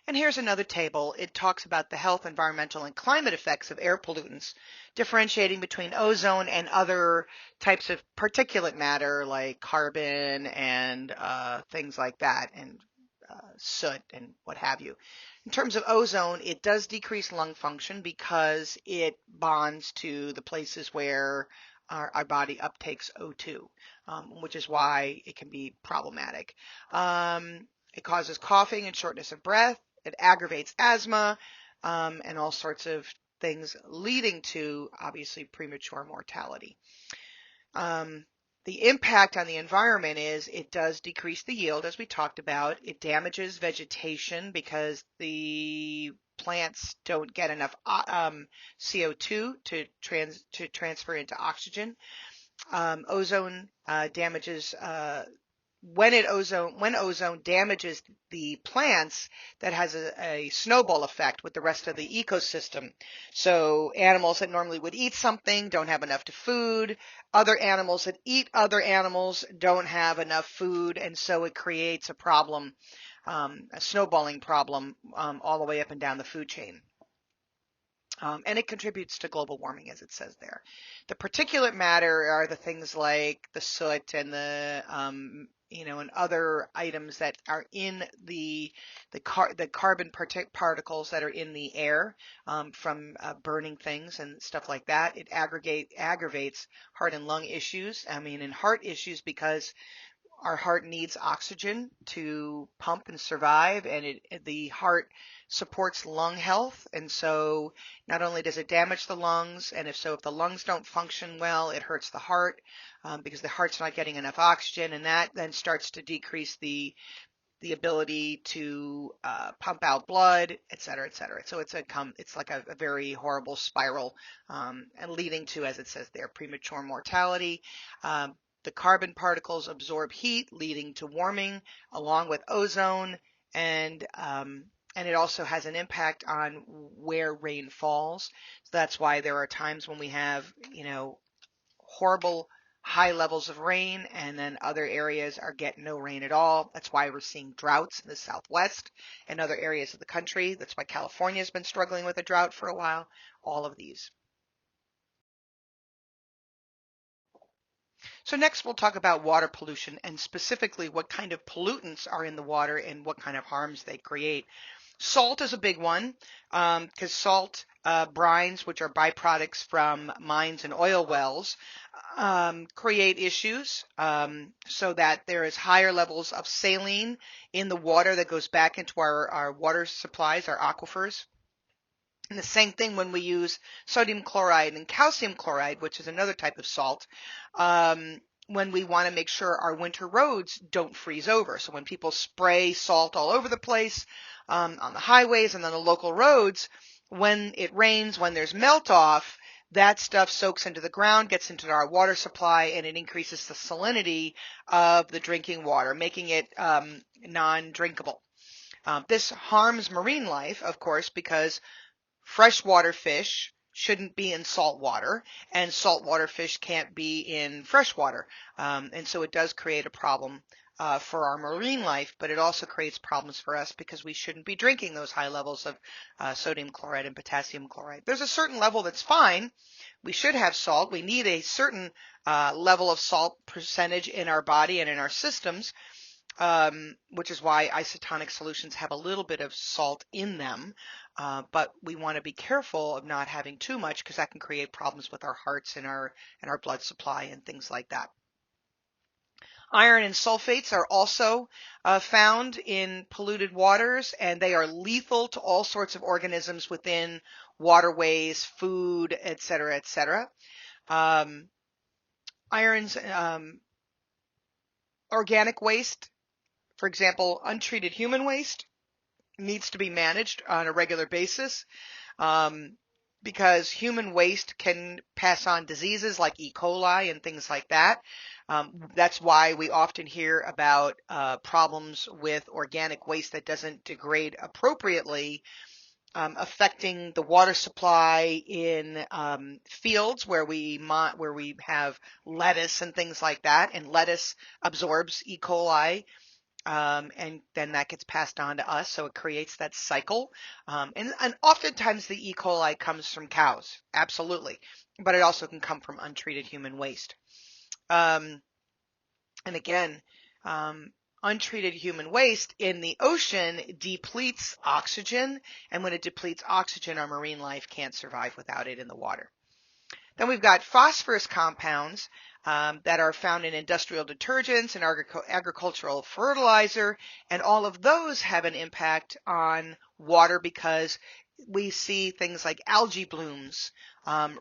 And here's another table. It talks about the health, environmental, and climate effects of air pollutants, differentiating between ozone and other types of particulate matter like carbon and things like that, and soot and what have you. In terms of ozone, it does decrease lung function because it bonds to the places where our body uptakes O2, which is why it can be problematic. It causes coughing and shortness of breath. It aggravates asthma and all sorts of things, leading to obviously premature mortality. Um, the impact on the environment is it does decrease the yield, as we talked about. It damages vegetation because the plants don't get enough CO2 to transfer into oxygen. Ozone damages when ozone damages the plants, that has a snowball effect with the rest of the ecosystem. So animals that normally would eat something don't have enough food. Other animals that eat other animals don't have enough food, and so it creates a problem, a snowballing problem, all the way up and down the food chain. And it contributes to global warming, as it says there. The particulate matter are the things like the soot and the and other items that are in the carbon particles that are in the air from burning things and stuff like that. It aggravates heart and lung issues. I mean, and heart issues because our heart needs oxygen to pump and survive, and the heart supports lung health. And so not only does it damage the lungs, and if the lungs don't function well, it hurts the heart because the heart's not getting enough oxygen, and that then starts to decrease the ability to pump out blood, et cetera, et cetera. So it's like a very horrible spiral, and leading to, as it says there, premature mortality. The carbon particles absorb heat, leading to warming, along with ozone, and it also has an impact on where rain falls. So that's why there are times when we have, horrible high levels of rain, and then other areas are getting no rain at all. That's why we're seeing droughts in the Southwest and other areas of the country. That's why California has been struggling with a drought for a while. All of these. So next we'll talk about water pollution, and specifically what kind of pollutants are in the water and what kind of harms they create. Salt is a big one because salt brines, which are byproducts from mines and oil wells, create issues so that there is higher levels of saline in the water that goes back into our water supplies, our aquifers. And the same thing when we use sodium chloride and calcium chloride, which is another type of salt, when we want to make sure our winter roads don't freeze over. So when people spray salt all over the place on the highways and on the local roads, when it rains, when there's melt off, that stuff soaks into the ground, gets into our water supply, and it increases the salinity of the drinking water, making it non-drinkable. This harms marine life, of course, because freshwater fish shouldn't be in salt water, and saltwater fish can't be in freshwater. And so it does create a problem for our marine life, but it also creates problems for us because we shouldn't be drinking those high levels of sodium chloride and potassium chloride. There's a certain level that's fine. We should have salt. We need a certain level of salt percentage in our body and in our systems, which is why isotonic solutions have a little bit of salt in them. But we want to be careful of not having too much because that can create problems with our hearts and our blood supply and things like that. Iron and sulfates are also found in polluted waters, and they are lethal to all sorts of organisms within waterways, food, et cetera, et cetera. Iron's organic waste, for example, untreated human waste, needs to be managed on a regular basis because human waste can pass on diseases like E. coli and things like that. That's why we often hear about problems with organic waste that doesn't degrade appropriately, affecting the water supply in fields where we have lettuce and things like that, and lettuce absorbs E. coli and then that gets passed on to us. So it creates that cycle. And oftentimes the E. coli comes from cows, absolutely, but it also can come from untreated human waste. Um, and again, um, untreated human waste in the ocean depletes oxygen, and when it depletes oxygen, our marine life can't survive without it in the water. Then we've got phosphorus compounds that are found in industrial detergents and agricultural fertilizer, and all of those have an impact on water because we see things like algae blooms,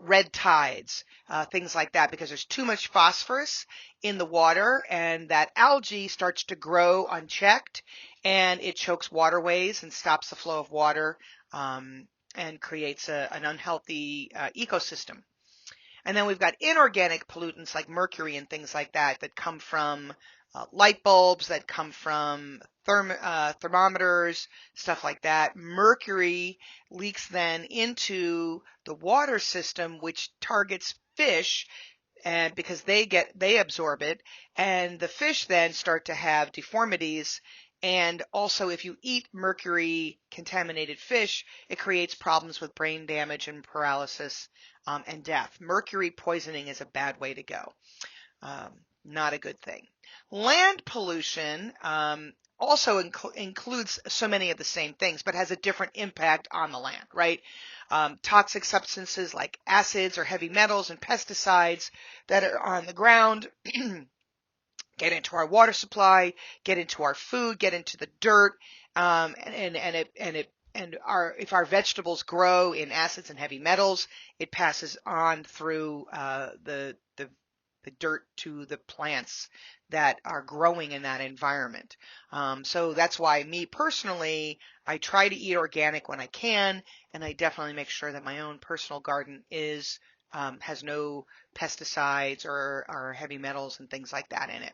red tides, things like that, because there's too much phosphorus in the water, and that algae starts to grow unchecked, and it chokes waterways and stops the flow of water, and creates an unhealthy ecosystem. And then we've got inorganic pollutants like mercury and things like that that come from light bulbs, that come from thermometers, stuff like that. Mercury leaks then into the water system, which targets fish, and because they absorb it, and the fish then start to have deformities. And also, if you eat mercury contaminated fish, it creates problems with brain damage and paralysis, and death. Mercury poisoning is a bad way to go. Not a good thing. Land pollution also includes so many of the same things, but has a different impact on the land, right? Toxic substances like acids or heavy metals and pesticides that are on the ground get into our water supply, get into our food, get into the dirt, if our vegetables grow in acids and heavy metals, it passes on through the dirt to the plants that are growing in that environment. So that's why me personally, I try to eat organic when I can, and I definitely make sure that my own personal garden has no pesticides or heavy metals and things like that in it.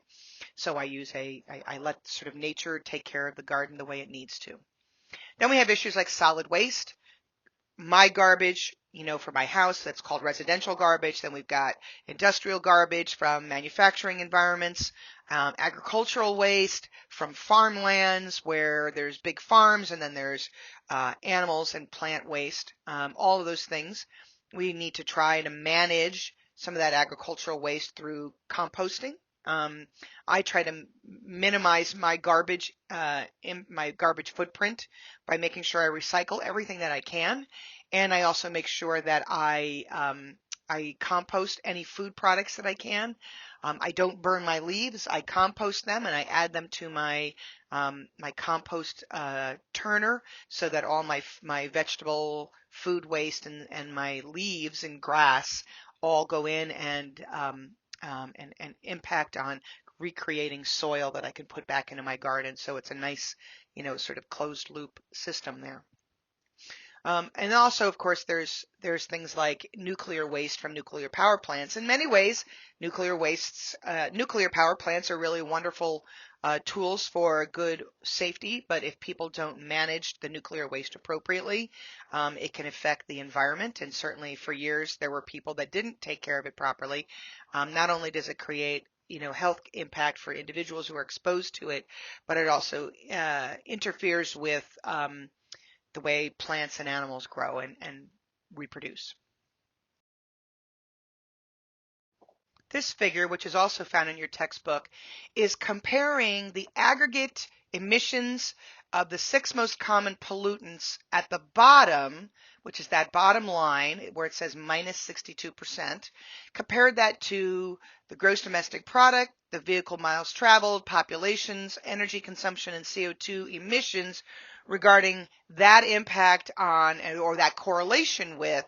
So I let sort of nature take care of the garden the way it needs to. Then we have issues like solid waste. My garbage, for my house, that's called residential garbage. Then we've got industrial garbage from manufacturing environments, agricultural waste from farmlands where there's big farms, and then there's animals and plant waste. All of those things. We need to try to manage some of that agricultural waste through composting. I try to minimize my garbage footprint by making sure I recycle everything that I can, and I also make sure that I compost any food products that I can. I don't burn my leaves. I compost them and I add them to my compost turner, so that all my vegetable food waste and my leaves and grass all go in and impact on recreating soil that I can put back into my garden. So it's a nice, sort of closed loop system there. And also, of course, there's things like nuclear waste from nuclear power plants. In many ways, nuclear power plants are really wonderful tools for good safety. But if people don't manage the nuclear waste appropriately, it can affect the environment. And certainly, for years, there were people that didn't take care of it properly. Not only does it create health impact for individuals who are exposed to it, but it also interferes with the way plants and animals grow and reproduce. This figure, which is also found in your textbook, is comparing the aggregate emissions of the 6 most common pollutants at the bottom, which is that bottom line where it says minus 62%, compared that to the gross domestic product, the vehicle miles traveled, populations, energy consumption, and CO2 emissions, regarding that impact on, or that correlation with,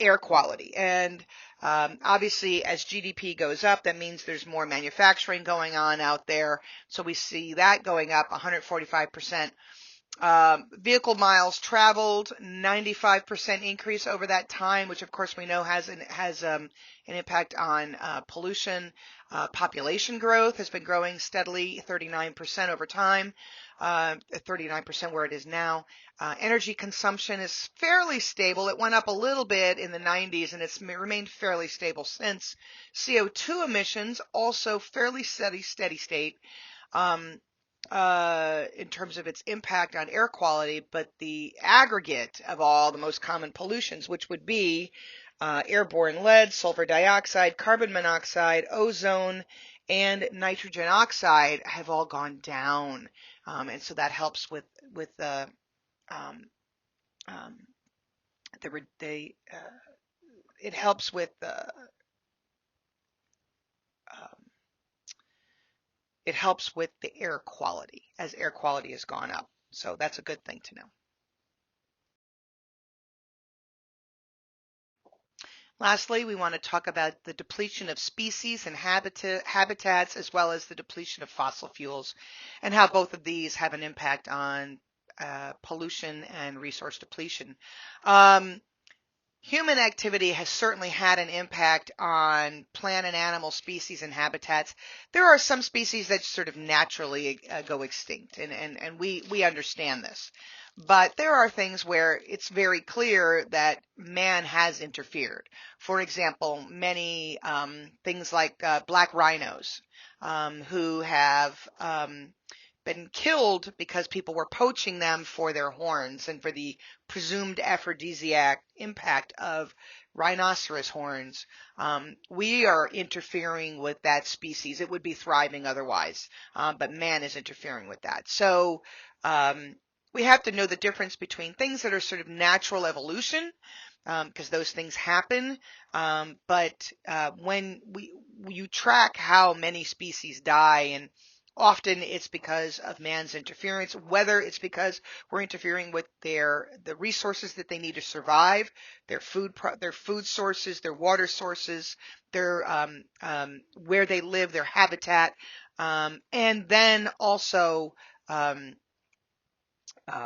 air quality. And obviously, as GDP goes up, that means there's more manufacturing going on out there. So we see that going up 145%. Vehicle miles traveled, 95% increase over that time, which of course we know has an impact on pollution. Population growth has been growing steadily, 39% over time, 39% where it is now. Energy consumption is fairly stable. It went up a little bit in the 90s, and it's remained fairly stable since. CO2 emissions also fairly steady state. in terms of its impact on air quality, but the aggregate of all the most common pollutions, which would be airborne lead, sulfur dioxide, carbon monoxide, ozone, and nitrogen oxide, have all gone down, and so that helps with um, um, it helps with um, it helps with the air quality as air quality has gone up. So that's a good thing to know. Lastly, we want to talk about the depletion of species and habitats, as well as the depletion of fossil fuels, and how both of these have an impact on pollution and resource depletion. Human activity has certainly had an impact on plant and animal species and habitats. There are some species that sort of naturally go extinct, and we understand this. But there are things where it's very clear that man has interfered. For example, many things like black rhinos who have been killed because people were poaching them for their horns and for the presumed aphrodisiac impact of rhinoceros horns. We are interfering with that species. It would be thriving otherwise, but man is interfering with that. So we have to know the difference between things that are sort of natural evolution, because those things happen. But when you track how many species die, and often it's because of man's interference, whether it's because we're interfering with the resources that they need to survive, their food sources, their water sources, their where they live, their habitat, and then also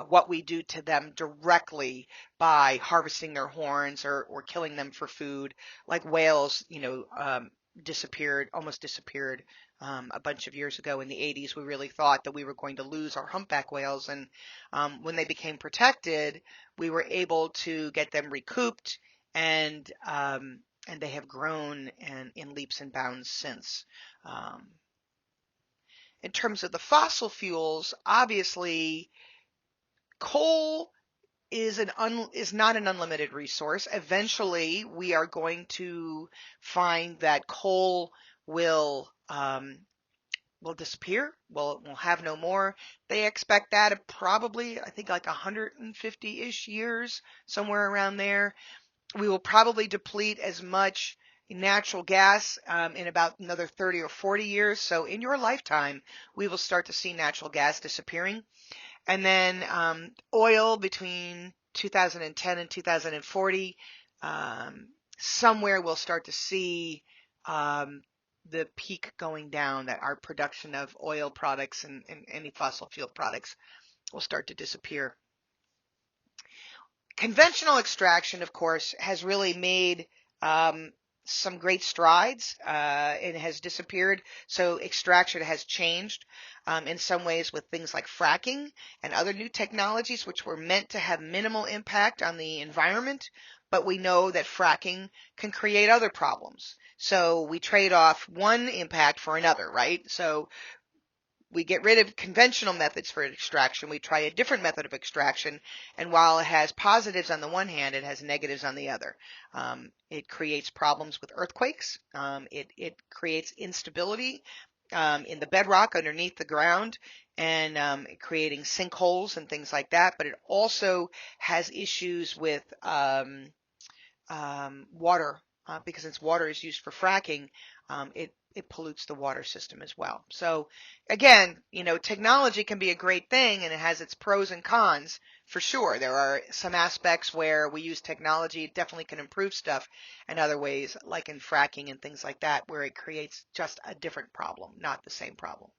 what we do to them directly by harvesting their horns or killing them for food, like whales, almost disappeared a bunch of years ago in the 80s. We really thought that we were going to lose our humpback whales, and when they became protected, we were able to get them recouped, and they have grown in leaps and bounds since. In terms of the fossil fuels, obviously, coal is not an unlimited resource. Eventually, we are going to find that coal will disappear. We'll have no more. They expect that at probably, I think, like 150-ish years, somewhere around there. We will probably deplete as much natural gas in about another 30 or 40 years. So in your lifetime, we will start to see natural gas disappearing. And then oil between 2010 and 2040, somewhere we'll start to see the peak going down, that our production of oil products and any fossil fuel products will start to disappear. Conventional extraction, of course, has really made some great strides and has disappeared. So extraction has changed in some ways with things like fracking and other new technologies, which were meant to have minimal impact on the environment. But we know that fracking can create other problems. So we trade off one impact for another, right? So we get rid of conventional methods for extraction. We try a different method of extraction, and while it has positives on the one hand, it has negatives on the other. It creates problems with earthquakes. It creates instability in the bedrock underneath the ground, and creating sinkholes and things like that. But it also has issues with water, because since water is used for fracking, it pollutes the water system as well. So again, technology can be a great thing, and it has its pros and cons for sure. There are some aspects where we use technology, it definitely can improve stuff, and other ways, like in fracking and things like that, where it creates just a different problem, not the same problem.